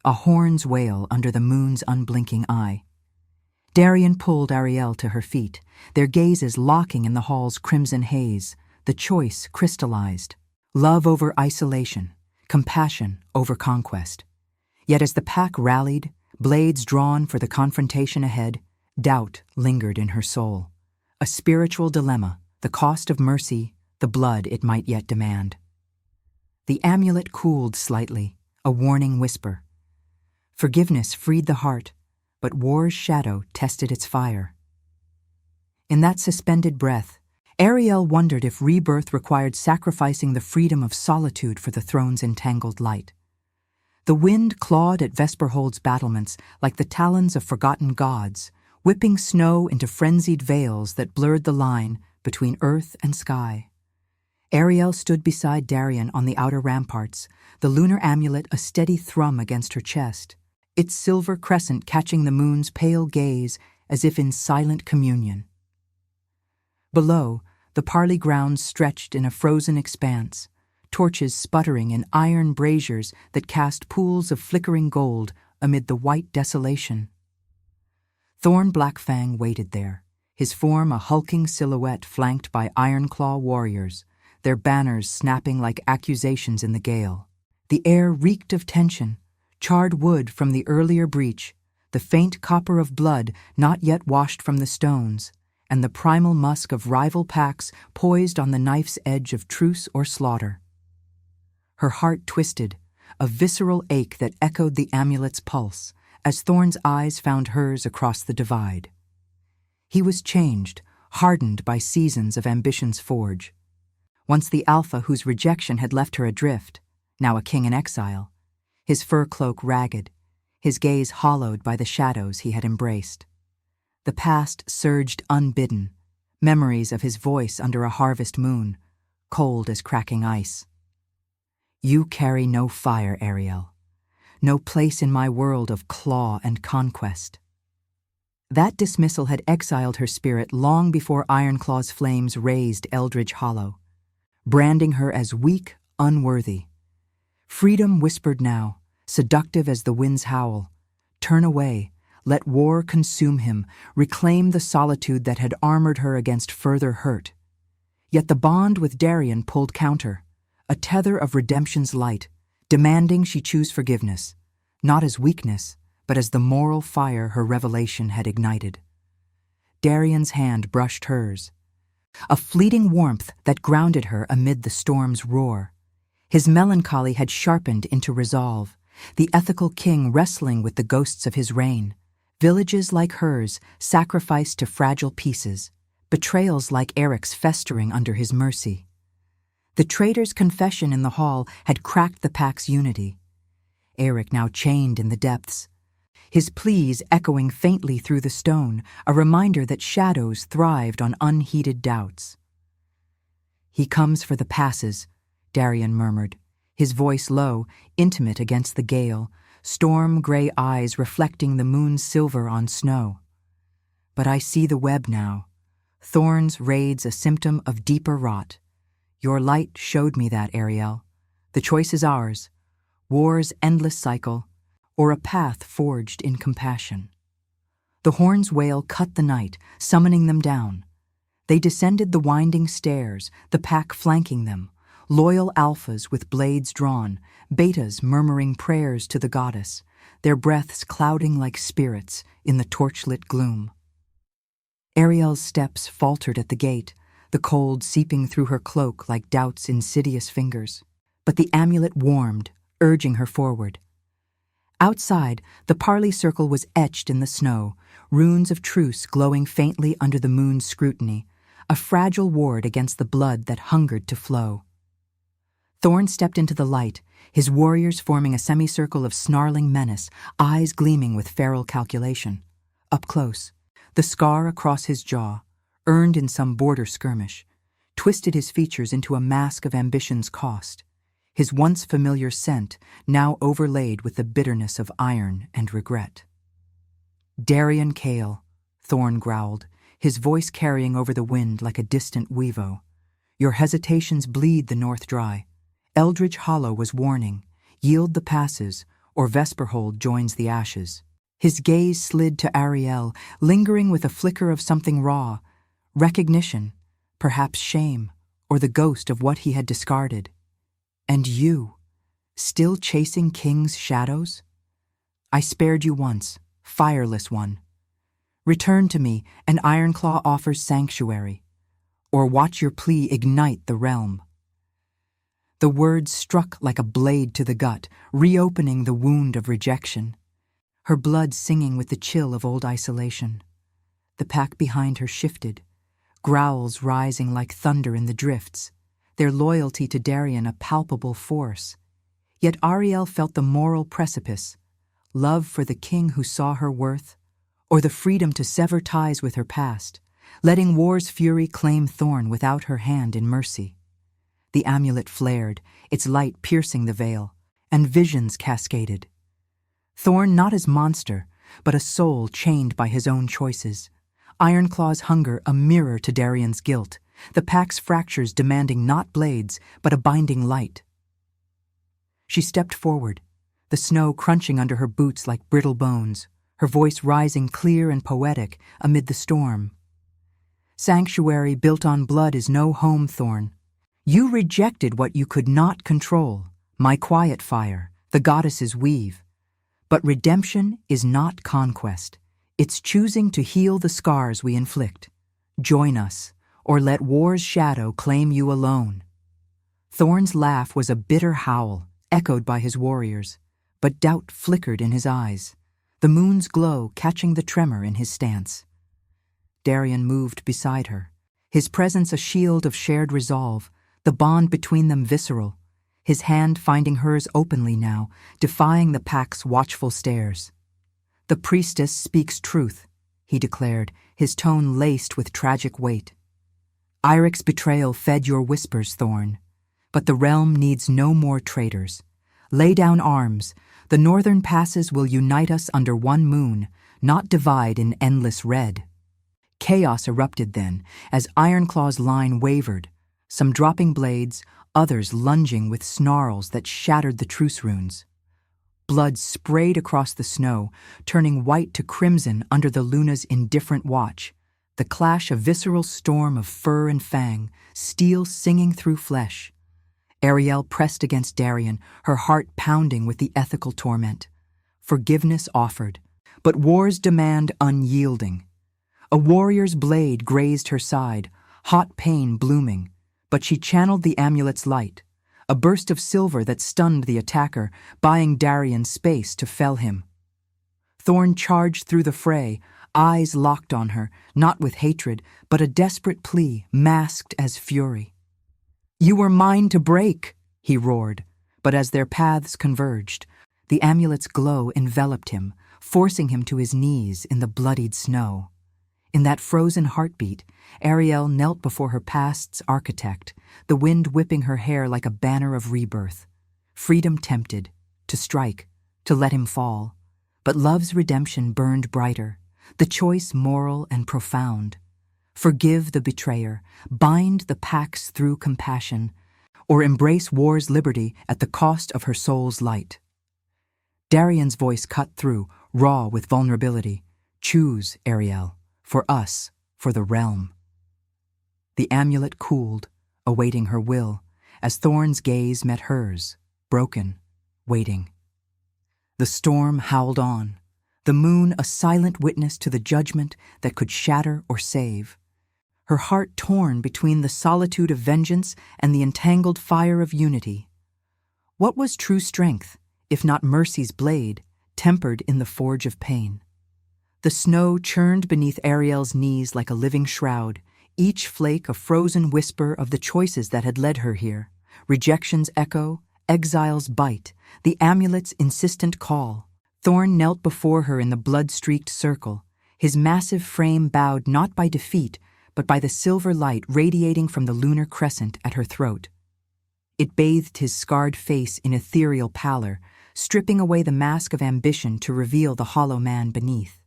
a horn's wail under the moon's unblinking eye. Darian pulled Ariel to her feet, their gazes locking in the hall's crimson haze, the choice crystallized. Love over isolation, compassion over conquest. Yet as the pack rallied, blades drawn for the confrontation ahead, doubt lingered in her soul. A spiritual dilemma, the cost of mercy, the blood it might yet demand. The amulet cooled slightly, a warning whisper. Forgiveness freed the heart, but war's shadow tested its fire. In that suspended breath, Ariel wondered if rebirth required sacrificing the freedom of solitude for the throne's entangled light. The wind clawed at Vesperhold's battlements like the talons of forgotten gods, whipping snow into frenzied veils that blurred the line between earth and sky. Ariel stood beside Darien on the outer ramparts, the lunar amulet a steady thrum against her chest, its silver crescent catching the moon's pale gaze as if in silent communion. Below, the parley grounds stretched in a frozen expanse, torches sputtering in iron braziers that cast pools of flickering gold amid the white desolation. Thorn Blackfang waited there, his form a hulking silhouette flanked by Ironclaw warriors, their banners snapping like accusations in the gale. The air reeked of tension, charred wood from the earlier breach, the faint copper of blood not yet washed from the stones, and the primal musk of rival packs poised on the knife's edge of truce or slaughter. Her heart twisted, a visceral ache that echoed the amulet's pulse, as Thorn's eyes found hers across the divide. He was changed, hardened by seasons of ambition's forge. Once the alpha whose rejection had left her adrift, now a king in exile, his fur cloak ragged, his gaze hollowed by the shadows he had embraced. The past surged unbidden, memories of his voice under a harvest moon, cold as cracking ice. You carry no fire, Ariel, no place in my world of claw and conquest. That dismissal had exiled her spirit long before Ironclaw's flames raised Eldridge Hollow, branding her as weak, unworthy. Freedom whispered now, seductive as the wind's howl, turn away, let war consume him, reclaim the solitude that had armored her against further hurt. Yet the bond with Darien pulled counter, a tether of redemption's light, demanding she choose forgiveness, not as weakness, but as the moral fire her revelation had ignited. Darien's hand brushed hers, a fleeting warmth that grounded her amid the storm's roar. His melancholy had sharpened into resolve, the ethical king wrestling with the ghosts of his reign, villages like hers sacrificed to fragile pieces, betrayals like Eric's festering under his mercy. The traitor's confession in the hall had cracked the pack's unity. Eric now chained in the depths, his pleas echoing faintly through the stone, a reminder that shadows thrived on unheeded doubts. He comes for the passes, Darien murmured, his voice low, intimate against the gale, storm-gray eyes reflecting the moon's silver on snow. But I see the web now. Thorns raids a symptom of deeper rot. Your light showed me that, Ariel. The choice is ours, war's endless cycle, or a path forged in compassion. The horn's wail cut the night, summoning them down. They descended the winding stairs, the pack flanking them, loyal alphas with blades drawn, betas murmuring prayers to the goddess, their breaths clouding like spirits in the torchlit gloom. Ariel's steps faltered at the gate, the cold seeping through her cloak like doubt's insidious fingers. But the amulet warmed, urging her forward. Outside, the parley circle was etched in the snow, runes of truce glowing faintly under the moon's scrutiny, a fragile ward against the blood that hungered to flow. Thorn stepped into the light, his warriors forming a semicircle of snarling menace, eyes gleaming with feral calculation. Up close, the scar across his jaw, earned in some border skirmish, twisted his features into a mask of ambition's cost, his once familiar scent now overlaid with the bitterness of iron and regret. Darien Kale, Thorn growled, his voice carrying over the wind like a distant weevo. Your hesitations bleed the north dry. Eldridge Hollow was warning, yield the passes, or Vesperhold joins the ashes. His gaze slid to Ariel, lingering with a flicker of something raw, recognition, perhaps shame, or the ghost of what he had discarded. And you, still chasing king's shadows? I spared you once, fireless one. Return to me, and Ironclaw offers sanctuary, or watch your plea ignite the realm. The words struck like a blade to the gut, reopening the wound of rejection. Her blood singing with the chill of old isolation. The pack behind her shifted, growls rising like thunder in the drifts, their loyalty to Darien a palpable force. Yet Ariel felt the moral precipice, love for the king who saw her worth, or the freedom to sever ties with her past, letting war's fury claim Thorn without her hand in mercy. The amulet flared, its light piercing the veil, and visions cascaded. Thorn not as monster, but a soul chained by his own choices. Ironclaw's hunger a mirror to Darien's guilt, the pack's fractures demanding not blades, but a binding light. She stepped forward, the snow crunching under her boots like brittle bones, her voice rising clear and poetic amid the storm. Sanctuary built on blood is no home, Thorn. You rejected what you could not control, my quiet fire, the goddesses weave. But redemption is not conquest. It's choosing to heal the scars we inflict. Join us, or let war's shadow claim you alone. Thorn's laugh was a bitter howl, echoed by his warriors, but doubt flickered in his eyes, the moon's glow catching the tremor in his stance. Darien moved beside her, his presence a shield of shared resolve, the bond between them visceral, his hand finding hers openly now, defying the pack's watchful stares. The priestess speaks truth, he declared, his tone laced with tragic weight. Irik's betrayal fed your whispers, Thorn, but the realm needs no more traitors. Lay down arms, the northern passes will unite us under one moon, not divide in endless red. Chaos erupted then, as Ironclaw's line wavered, some dropping blades, others lunging with snarls that shattered the truce runes. Blood sprayed across the snow, turning white to crimson under the Luna's indifferent watch, the clash a visceral storm of fur and fang, steel singing through flesh. Ariel pressed against Darien, her heart pounding with the ethical torment. Forgiveness offered, but war's demand unyielding. A warrior's blade grazed her side, hot pain blooming, but she channeled the amulet's light, a burst of silver that stunned the attacker, buying Darien space to fell him. Thorn charged through the fray, eyes locked on her, not with hatred, but a desperate plea masked as fury. "You were mine to break," he roared, but as their paths converged, the amulet's glow enveloped him, forcing him to his knees in the bloodied snow. In that frozen heartbeat, Ariel knelt before her past's architect, the wind whipping her hair like a banner of rebirth. Freedom tempted, to strike, to let him fall. But love's redemption burned brighter, the choice moral and profound. Forgive the betrayer, bind the packs through compassion, or embrace war's liberty at the cost of her soul's light. Darien's voice cut through, raw with vulnerability. Choose, Ariel, for us, for the realm. The amulet cooled, awaiting her will, as Thorn's gaze met hers, broken, waiting. The storm howled on, the moon a silent witness to the judgment that could shatter or save. Her heart torn between the solitude of vengeance and the entangled fire of unity. What was true strength, if not mercy's blade, tempered in the forge of pain? The snow churned beneath Ariel's knees like a living shroud, each flake a frozen whisper of the choices that had led her here. Rejection's echo, exile's bite, the amulet's insistent call. Thorn knelt before her in the blood-streaked circle, his massive frame bowed not by defeat, but by the silver light radiating from the lunar crescent at her throat. It bathed his scarred face in ethereal pallor, stripping away the mask of ambition to reveal the hollow man beneath.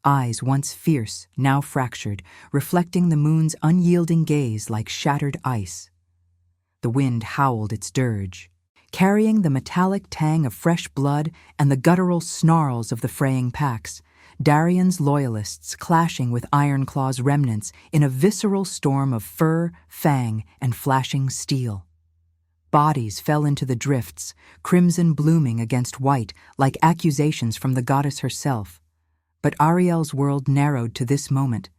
Eyes once fierce, now fractured, reflecting the moon's unyielding gaze like shattered ice. The wind howled its dirge, carrying the metallic tang of fresh blood and the guttural snarls of the fraying packs, Darien's loyalists clashing with Ironclaw's remnants in a visceral storm of fur, fang, and flashing steel. Bodies fell into the drifts, crimson blooming against white like accusations from the goddess herself. But Ariel's world narrowed to this moment,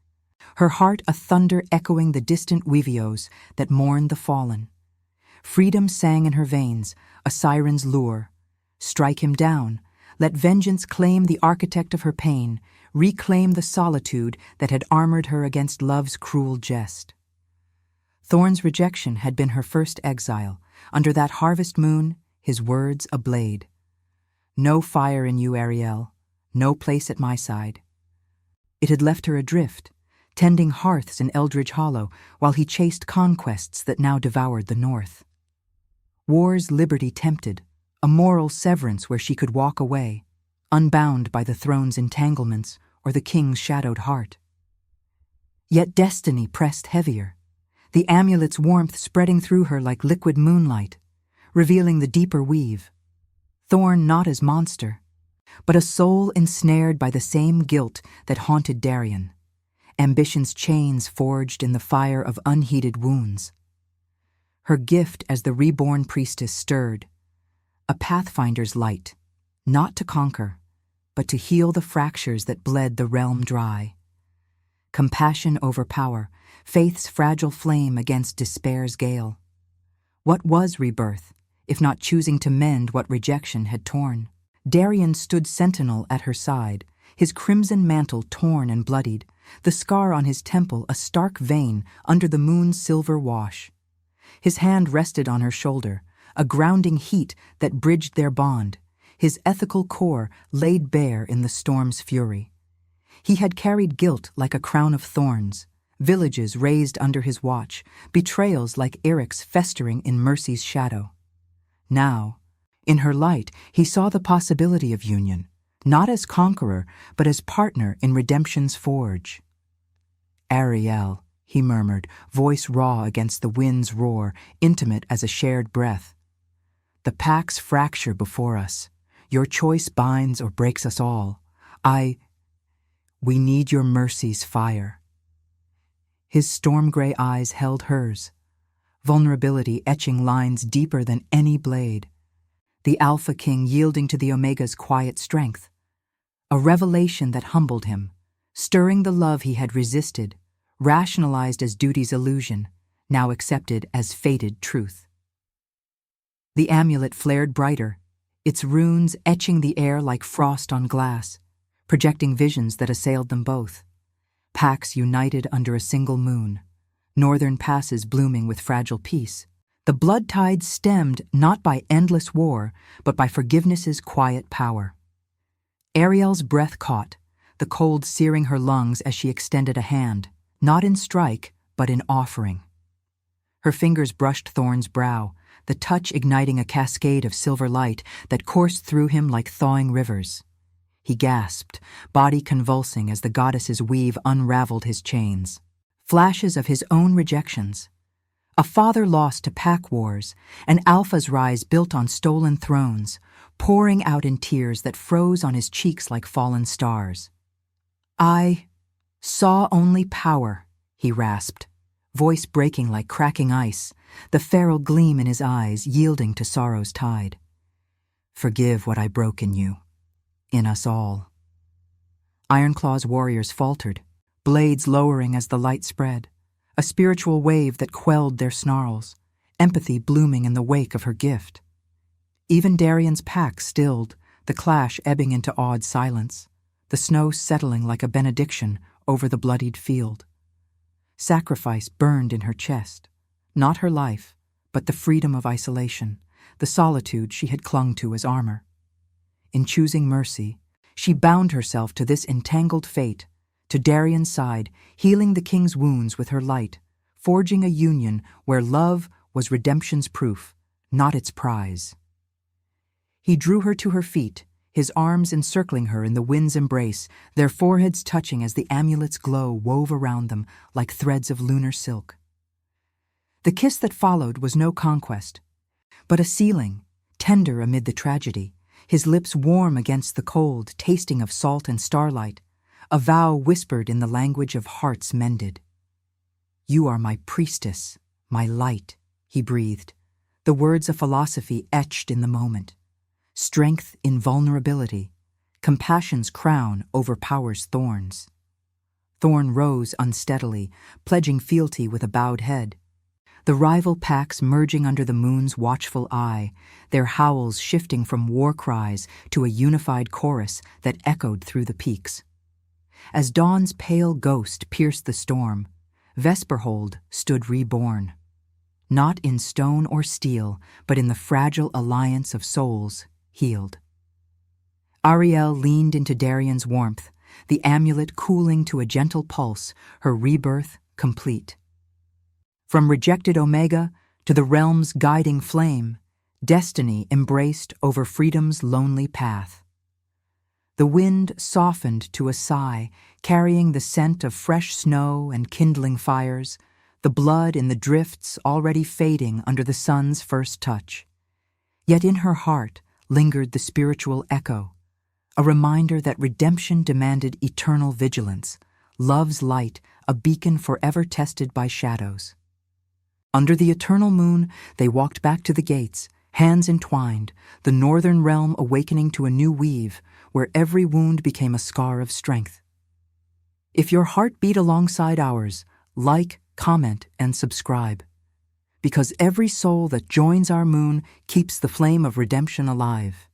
her heart a thunder echoing the distant wevios that mourned the fallen. Freedom sang in her veins, a siren's lure. Strike him down. Let vengeance claim the architect of her pain, reclaim the solitude that had armored her against love's cruel jest. Thorn's rejection had been her first exile. Under that harvest moon, his words a blade. No fire in you, Ariel, no place at my side. It had left her adrift, tending hearths in Eldridge Hollow, while he chased conquests that now devoured the north. War's liberty tempted, a moral severance where she could walk away, unbound by the throne's entanglements or the king's shadowed heart. Yet destiny pressed heavier, the amulet's warmth spreading through her like liquid moonlight, revealing the deeper weave. Thorn not as monster, but a soul ensnared by the same guilt that haunted Darien, ambition's chains forged in the fire of unheeded wounds. Her gift as the reborn priestess stirred, a pathfinder's light, not to conquer, but to heal the fractures that bled the realm dry. Compassion over power, faith's fragile flame against despair's gale. What was rebirth, if not choosing to mend what rejection had torn? Darien stood sentinel at her side, his crimson mantle torn and bloodied, the scar on his temple a stark vein under the moon's silver wash. His hand rested on her shoulder, a grounding heat that bridged their bond, his ethical core laid bare in the storm's fury. He had carried guilt like a crown of thorns, villages razed under his watch, betrayals like Eric's festering in mercy's shadow. Now, in her light, he saw the possibility of union, not as conqueror, but as partner in redemption's forge. Ariel, he murmured, voice raw against the wind's roar, intimate as a shared breath. The packs fracture before us. Your choice binds or breaks us all. We need your mercy's fire. His storm-gray eyes held hers, vulnerability etching lines deeper than any blade. The Alpha King yielding to the Omega's quiet strength. A revelation that humbled him, stirring the love he had resisted, rationalized as duty's illusion, now accepted as fated truth. The amulet flared brighter, its runes etching the air like frost on glass, projecting visions that assailed them both. Packs united under a single moon, northern passes blooming with fragile peace. The blood tide stemmed not by endless war, but by forgiveness's quiet power. Ariel's breath caught, the cold searing her lungs as she extended a hand, not in strike, but in offering. Her fingers brushed Thorn's brow, the touch igniting a cascade of silver light that coursed through him like thawing rivers. He gasped, body convulsing as the goddess's weave unraveled his chains. Flashes of his own rejections. A father lost to pack wars, an alpha's rise built on stolen thrones, pouring out in tears that froze on his cheeks like fallen stars. I saw only power, he rasped, voice breaking like cracking ice, the feral gleam in his eyes yielding to sorrow's tide. Forgive what I broke in you, in us all. Ironclaw's warriors faltered, blades lowering as the light spread, a spiritual wave that quelled their snarls, empathy blooming in the wake of her gift. Even Darien's pack stilled, the clash ebbing into awed silence, the snow settling like a benediction over the bloodied field. Sacrifice burned in her chest, not her life, but the freedom of isolation, the solitude she had clung to as armor. In choosing mercy, she bound herself to this entangled fate, to Darien's side, healing the king's wounds with her light, forging a union where love was redemption's proof, not its prize. He drew her to her feet, his arms encircling her in the wind's embrace, their foreheads touching as the amulet's glow wove around them like threads of lunar silk. The kiss that followed was no conquest, but a sealing, tender amid the tragedy, his lips warm against the cold, tasting of salt and starlight, a vow whispered in the language of hearts mended. You are my priestess, my light, he breathed, the words of philosophy etched in the moment. Strength in vulnerability, compassion's crown overpowers thorns. Thorn rose unsteadily, pledging fealty with a bowed head. the rival packs merging under the moon's watchful eye, their howls shifting from war cries to a unified chorus that echoed through the peaks. As dawn's pale ghost pierced the storm, Vesperhold stood reborn. Not in stone or steel, but in the fragile alliance of souls healed. Ariel leaned into Darian's warmth, the amulet cooling to a gentle pulse, her rebirth complete. From rejected Omega to the realm's guiding flame, destiny embraced over freedom's lonely path. The wind softened to a sigh, carrying the scent of fresh snow and kindling fires, the blood in the drifts already fading under the sun's first touch. Yet in her heart lingered the spiritual echo, a reminder that redemption demanded eternal vigilance, love's light a beacon forever tested by shadows. Under the eternal moon, they walked back to the gates, hands entwined, the northern realm awakening to a new weave, where every wound became a scar of strength. If your heart beat alongside ours, like, comment, and subscribe. Because every soul that joins our moon keeps the flame of redemption alive.